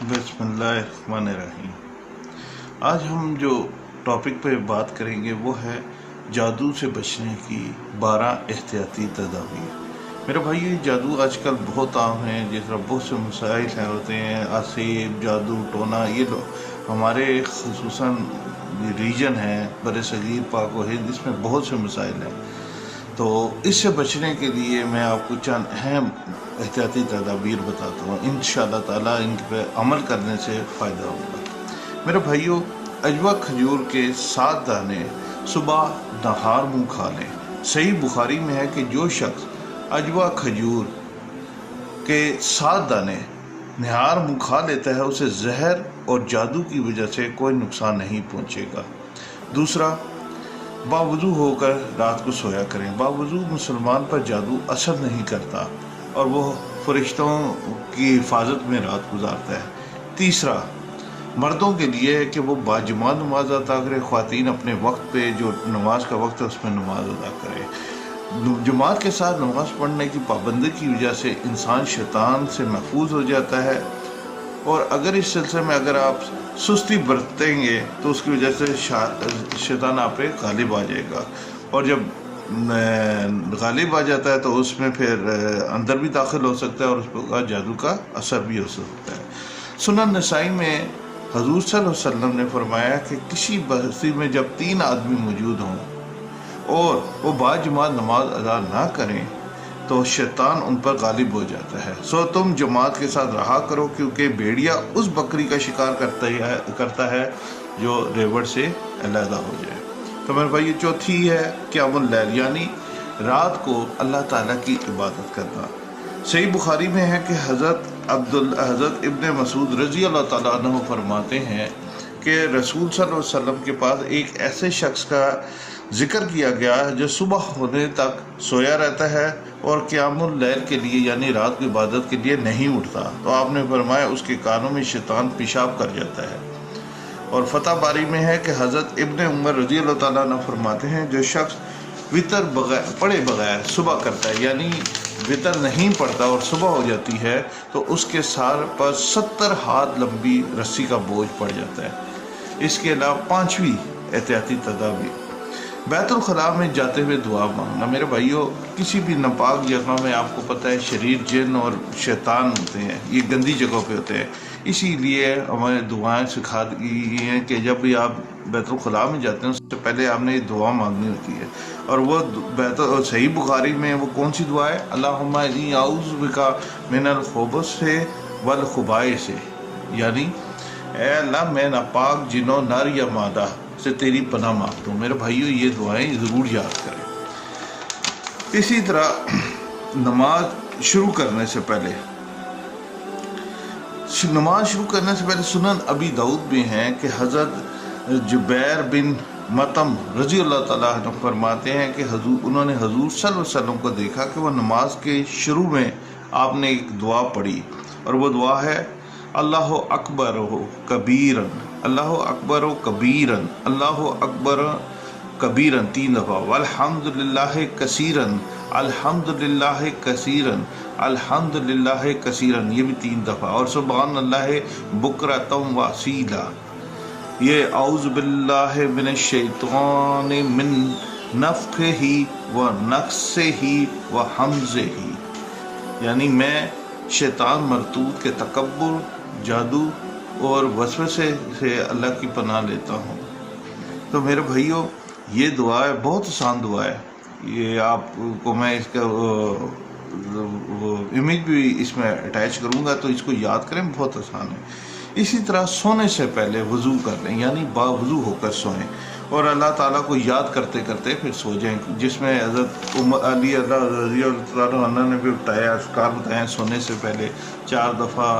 بسم اللہ الرحمن الرحیم۔ آج ہم جو ٹاپک پہ بات کریں گے وہ ہے جادو سے بچنے کی 12 احتیاطی تدابیر۔ میرے بھائی، یہ جادو آج کل بہت عام ہے، جس طرح بہت سے مسائل ہیں ہوتے ہیں، آسیب، جادو ٹونا، یہ ہمارے خصوصاً ریجن ہے بر صغیر پاک و ہند، اس میں بہت سے مسائل ہیں۔ تو اس سے بچنے کے لیے میں آپ کو چند اہم احتیاطی تدابیر بتاتا ہوں، انشاءاللہ تعالیٰ ان پہ عمل کرنے سے فائدہ ہوگا۔ میرے بھائیوں، اجوا کھجور کے 7 دانے صبح نہار منہ کھا لیں۔ صحیح بخاری میں ہے کہ جو شخص اجوا کھجور کے 7 دانے نہار منہ کھا لیتا ہے اسے زہر اور جادو کی وجہ سے کوئی نقصان نہیں پہنچے گا۔ دوسرا، باوضو ہو کر رات کو سویا کریں۔ باوضو مسلمان پر جادو اثر نہیں کرتا اور وہ فرشتوں کی حفاظت میں رات گزارتا ہے۔ تیسرا، مردوں کے لیے ہے کہ وہ باجماعت نماز ادا کرے، خواتین اپنے وقت پہ جو نماز کا وقت ہے اس میں نماز ادا کرے۔ جماعت کے ساتھ نماز پڑھنے کی پابندی کی وجہ سے انسان شیطان سے محفوظ ہو جاتا ہے، اور اگر اس سلسلے میں اگر آپ سستی برتیں گے تو اس کی وجہ سے شیطان آپ پہ غالب آ جائے گا، اور جب غالب آ جاتا ہے تو اس میں پھر اندر بھی داخل ہو سکتا ہے اور اس پر جادو کا اثر بھی ہو سکتا ہے۔ سنن نسائی میں حضور صلی اللہ علیہ وسلم نے فرمایا کہ کسی بستی میں جب 3 آدمی موجود ہوں اور وہ باجماعت نماز ادا نہ کریں تو شیطان ان پر غالب ہو جاتا ہے، سو تم جماعت کے ساتھ رہا کرو، کیونکہ بھیڑیا اس بکری کا شکار کرتا ہے جو ریوڑ سے علیحدہ ہو جائے۔ تو میرے بھائی، چوتھی ہے قیام اللیل، یعنی رات کو اللہ تعالیٰ کی عبادت کرنا۔ صحیح بخاری میں ہے کہ حضرت ابن مسعود رضی اللہ تعالیٰ عنہ فرماتے ہیں کہ رسول صلی اللہ علیہ وسلم کے پاس ایک ایسے شخص کا ذکر کیا گیا ہے جو صبح ہونے تک سویا رہتا ہے اور قیام اللیل کے لیے یعنی رات کی عبادت کے لیے نہیں اٹھتا، تو آپ نے فرمایا اس کے کانوں میں شیطان پیشاب کر جاتا ہے۔ اور فتح باری میں ہے کہ حضرت ابن عمر رضی اللہ تعالیٰ عنہ فرماتے ہیں جو شخص وطر پڑھے بغیر صبح کرتا ہے، یعنی وطر نہیں پڑھتا اور صبح ہو جاتی ہے، تو اس کے سر پر 70 ہاتھ لمبی رسی کا بوجھ پڑ جاتا ہے۔ اس کے علاوہ 5ویں احتیاطی تدابیر، بیت الخلاء میں جاتے ہوئے دعا مانگنا۔ میرے بھائیوں، کسی بھی ناپاک جگہ میں آپ کو پتہ ہے شریر جن اور شیطان ہوتے ہیں، یہ گندی جگہوں پہ ہوتے ہیں، اسی لیے ہمیں دعائیں سکھا دی ہیں کہ جب بھی آپ بیت الخلاء میں جاتے ہیں اس سے پہلے آپ نے یہ دعا مانگنی ہوتی ہے، اور وہ صحیح بخاری میں وہ کون سی دعا ہے؟ اللہم انی اعوذ بک من الخبث والخبائث، یعنی اے اللہ میں ناپاک جنوں نر یا مادہ سے تیری پناہ مانگتا ہوں۔ میرے بھائیوں، یہ دعائیں ضرور یاد کریں۔ اسی طرح نماز شروع کرنے سے پہلے سنن ابی داؤد میں ہیں کہ حضرت جبیر بن مطعم رضی اللہ تعالیٰ عنہ فرماتے ہیں کہ انہوں نے حضور صلی اللہ علیہ وسلم کو دیکھا کہ وہ نماز کے شروع میں آپ نے ایک دعا پڑھی، اور وہ دعا ہے اللہ اکبر کبیرن، اللہ اکبر کبیرن، اللہ اکبر کبیرن 3 دفعہ، والحمدللہ کثیرن، الحمدللہ کثیرن، الحمدللہ کثیرن، یہ بھی 3 دفعہ، اور سبحان اللہ بکرۃ واصیلا، یہ اعوذ باللہ من الشیطان من نفخہ ونفثہ وہمزہ، یعنی میں شیطان مردود کے تکبر، جادو اور وسوسے سے اللہ کی پناہ لیتا ہوں۔ تو میرے بھائیوں، یہ دعا ہے، بہت آسان دعا ہے، یہ آپ کو میں اس کا امیج بھی اس میں اٹیچ کروں گا، تو اس کو یاد کریں، بہت آسان ہے۔ اسی طرح سونے سے پہلے وضو کر لیں، یعنی باوضو ہو کر سوئیں، اور اللہ تعالیٰ کو یاد کرتے کرتے پھر سو جائیں، جس میں حضرت علی رضی اللہ عنہ نے بھی بتایا، اذکار بتائے ہیں سونے سے پہلے 4 دفعہ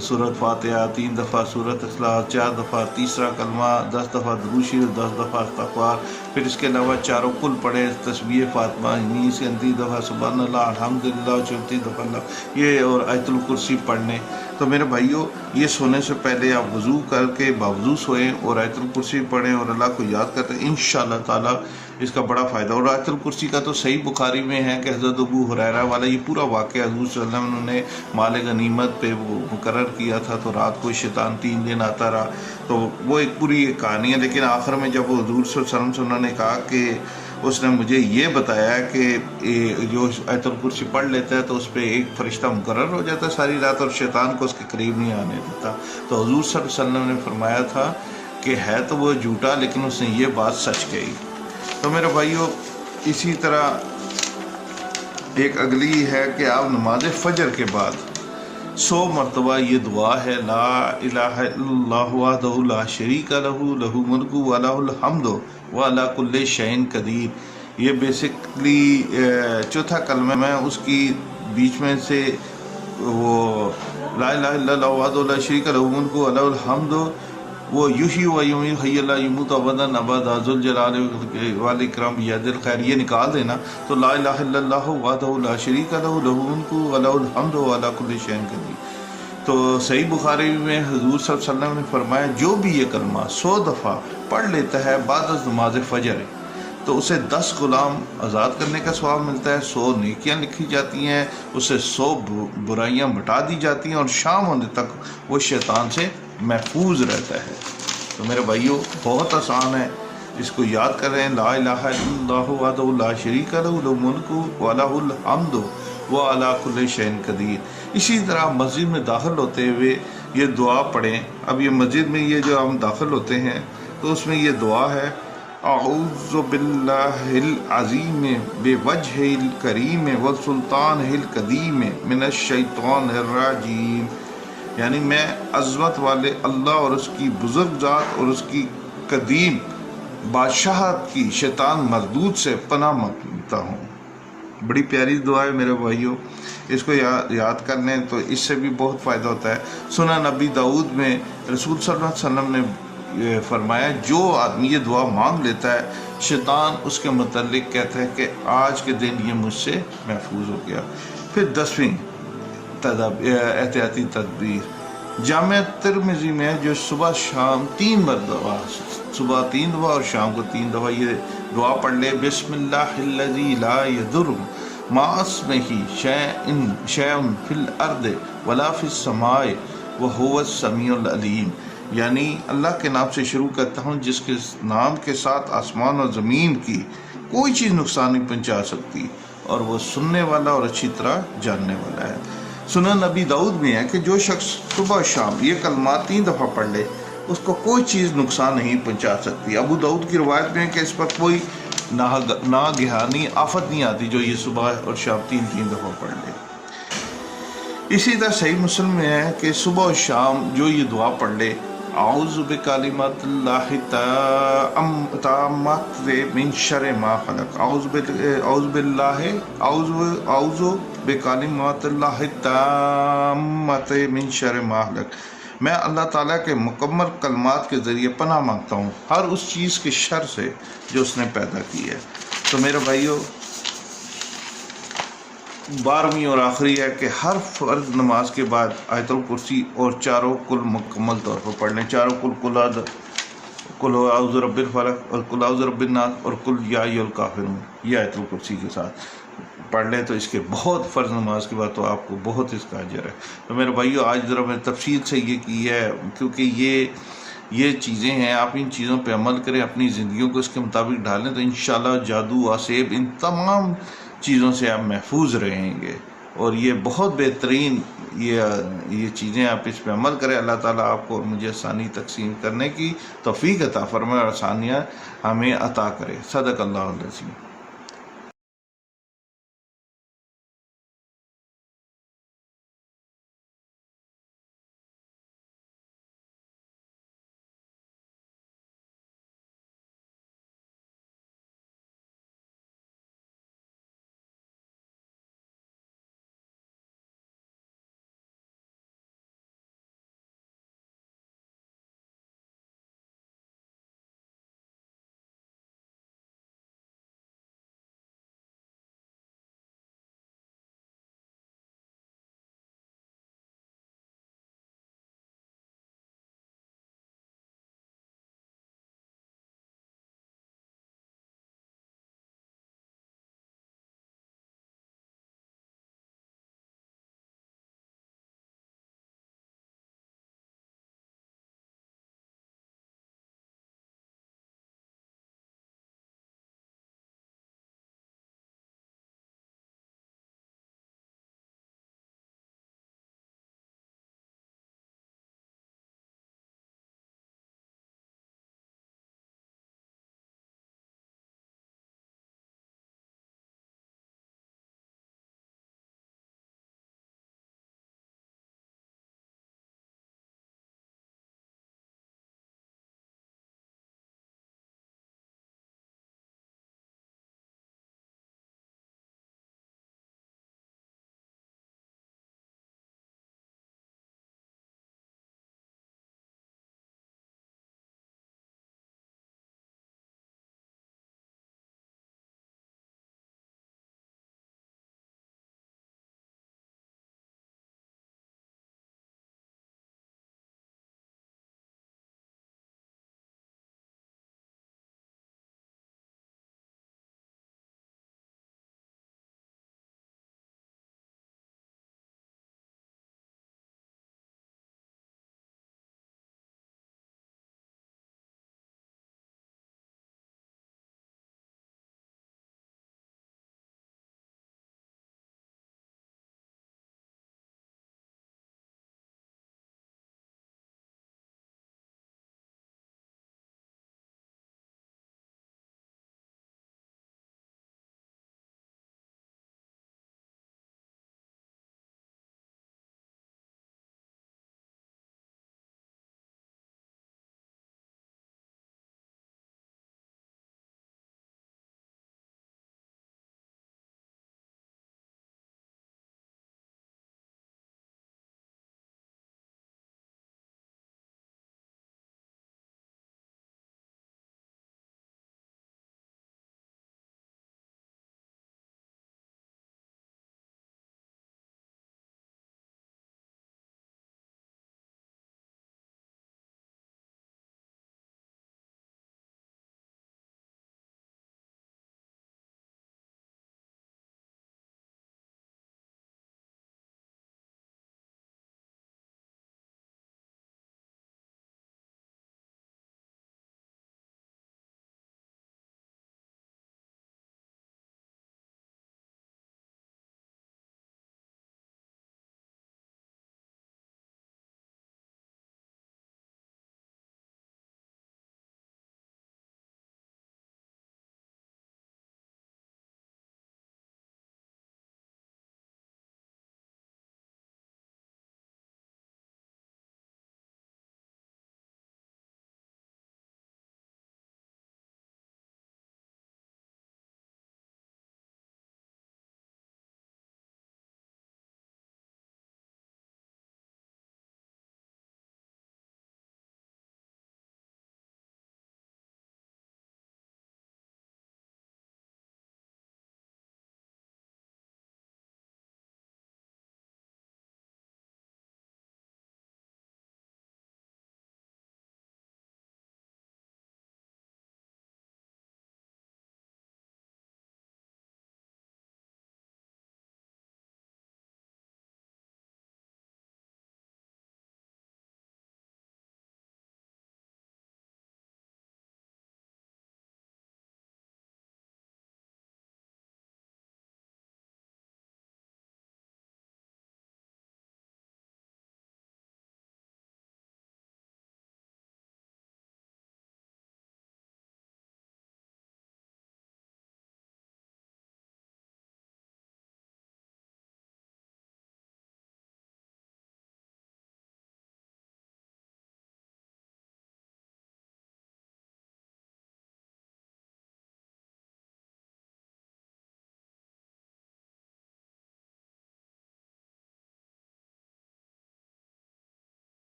سورۃ فاتحہ، 3 دفعہ سورۃ اخلاص، 4 دفعہ تیسرا کلمہ، 10 دفعہ درود شریف، 10 دفعہ استغفار، پھر اس کے علاوہ چاروں کل پڑھے، تسبیح فاطمہ 29 دفعہ، سبحان اللہ، الحمدللہ 34 دفعہ اللہ، یہ اور آیت الکرسی پڑھنے۔ تو میرے بھائیوں، یہ سونے سے پہلے آپ وضو کر کے باوضو سوئیں اور آیت الکرسی پڑھیں اور اللہ کو یاد کرتے ہیں، انشاءاللہ تعالیٰ اس کا بڑا فائدہ۔ اور آیت الکرسی کا تو صحیح بخاری میں ہے کہ حضرت ابو ہریرہ والا یہ پورا واقعہ حضور صلی اللہ علیہ وسلم نے مال غنیمت پہ وہ مقرر کیا تھا، تو رات کو شیطان 3 دن آتا رہا، تو وہ ایک پوری کہانی ہے۔ لیکن آخر میں جب وہ حضور صلی اللہ علیہ وسلم سے انہوں نے کہا کہ اس نے مجھے یہ بتایا کہ جو آیت الکرسی پڑھ لیتا ہے تو اس پہ ایک فرشتہ مقرر ہو جاتا ہے ساری رات اور شیطان کو اس کے قریب نہیں آنے دیتا، تو حضور صلی اللہ علیہ وسلم نے فرمایا تھا کہ ہے تو وہ جھوٹا لیکن اس نے یہ بات سچ کہی۔ تو میرے بھائیوں، اسی طرح ایک اگلی ہے کہ آپ نماز فجر کے بعد 100 مرتبہ یہ دعا ہے، لا الہ الا اللہ وحدہ لا شریک لہ لہ الملک ولہ الحمد وعلی کل شیء قدیر۔ یہ بیسکلی چوتھا کلمہ میں اس کی بیچ میں سے وہ لا الہ الا اللہ وحدہ لا شریک لہ الملک ولہ الحمد وہ یحیی و یمیت حی لا یموت ابدا ابدا ذو الجلال والاکرام بیدہ الخیر، یہ نکال دینا تو لا الہ الا اللہ وحدہ لا شریک لہ لہ الملک ولہ الحمد وعلی کل شیء قدیر۔ تو صحیح بخاری میں حضور صلی اللہ علیہ وسلم نے فرمایا جو بھی یہ کلمہ 100 دفعہ پڑھ لیتا ہے بعد از نماز فجر تو اسے 10 غلام آزاد کرنے کا ثواب ملتا ہے، 100 نیکیاں لکھی جاتی ہیں، اسے 100 برائیاں مٹا دی جاتی ہیں اور شام ہونے تک وہ شیطان سے محفوظ رہتا ہے۔ تو میرے بھائیوں، بہت آسان ہے، اس کو یاد کریں، لا الہ الا اللہ وحدہ لا شریک لہ لہ الملک ولہ الحمد وعلی کل شیء قدیر۔ اسی طرح مسجد میں داخل ہوتے ہوئے یہ دعا پڑھیں۔ اب یہ مسجد میں یہ جو ہم داخل ہوتے ہیں تو اس میں یہ دعا ہے، اعوذ باللہ العظیم بوجہ الکریم والسلطان القدیم من الشیطان الرجیم، یعنی میں عظمت والے اللہ اور اس کی بزرگ ذات اور اس کی قدیم بادشاہت کی شیطان مردود سے پناہ مانگتا ہوں۔ بڑی پیاری دعا ہے میرے بھائیوں، اس کو یاد کر لیں تو اس سے بھی بہت فائدہ ہوتا ہے۔ سنن نبی داؤد میں رسول صلی اللہ علیہ وسلم نے فرمایا جو آدمی یہ دعا مانگ لیتا ہے شیطان اس کے متعلق کہتا ہے کہ آج کے دن یہ مجھ سے محفوظ ہو گیا۔ پھر 10ویں احتیاطی تدبیر جامع ترمذی میں جو صبح شام 3 مرتبہ، صبح 3 دفعہ اور شام کو 3 دفعہ یہ دعا پڑھ لے، بسم اللہ الذی لا یضر مع اسمہ شیء فی الارض ولا فی السماء وہو السمیع العلیم، یعنی اللہ کے نام سے شروع کرتا ہوں جس کے نام کے ساتھ آسمان اور زمین کی کوئی چیز نقصان نہیں پہنچا سکتی اور وہ سننے والا اور اچھی طرح جاننے والا ہے۔ سنن نبی داؤد میں ہے کہ جو شخص صبح و شام یہ کلمات 3 دفعہ پڑھ لے اس کو کوئی چیز نقصان نہیں پہنچا سکتی۔ ابو داؤد کی روایت میں ہے کہ اس پر کوئی ناگہانی آفت نہیں آتی جو یہ صبح اور شام 3 دفعہ پڑھ لے۔ اسی طرح صحیح مسلم میں ہے کہ صبح و شام جو یہ دعا پڑھ لے، اعوذ بکلمات اللہ التامات من شر ما خلق، اعوذ بکلمات اللہ التامات من شر ما خلق، میں اللہ تعالیٰ کے مکمل کلمات کے ذریعے پناہ مانگتا ہوں ہر اس چیز کے شر سے جو اس نے پیدا کی ہے۔ تو میرے بھائیوں، 12ویں اور آخری ہے کہ ہر فرض نماز کے بعد آیت الکرسی اور چاروں کل مکمل طور پر پڑھ لیں، چاروں کل اعوذ رب الفلق اور کل اعوذ رب الناس اور کل یا ایھا الکافرون، یہ آیت الکرسی کے ساتھ پڑھ لیں تو اس کے بہت فرض نماز کے بعد تو آپ کو بہت اس کا اجر ہے۔ تو میرے بھائیو، آج ذرا میں تفصیل سے یہ کی ہے کیونکہ یہ چیزیں ہیں، آپ ان چیزوں پہ عمل کریں، اپنی زندگیوں کو اس کے مطابق ڈالیں تو انشاءاللہ جادو، آسیب، ان تمام چیزوں سے آپ محفوظ رہیں گے، اور یہ بہت بہترین یہ چیزیں آپ اس پہ عمل کریں۔ اللہ تعالیٰ آپ کو اور مجھے آسانی تقسیم کرنے کی توفیق عطا فرمائے اور آسانیاں ہمیں عطا کرے۔ صدق اللہ العظیم۔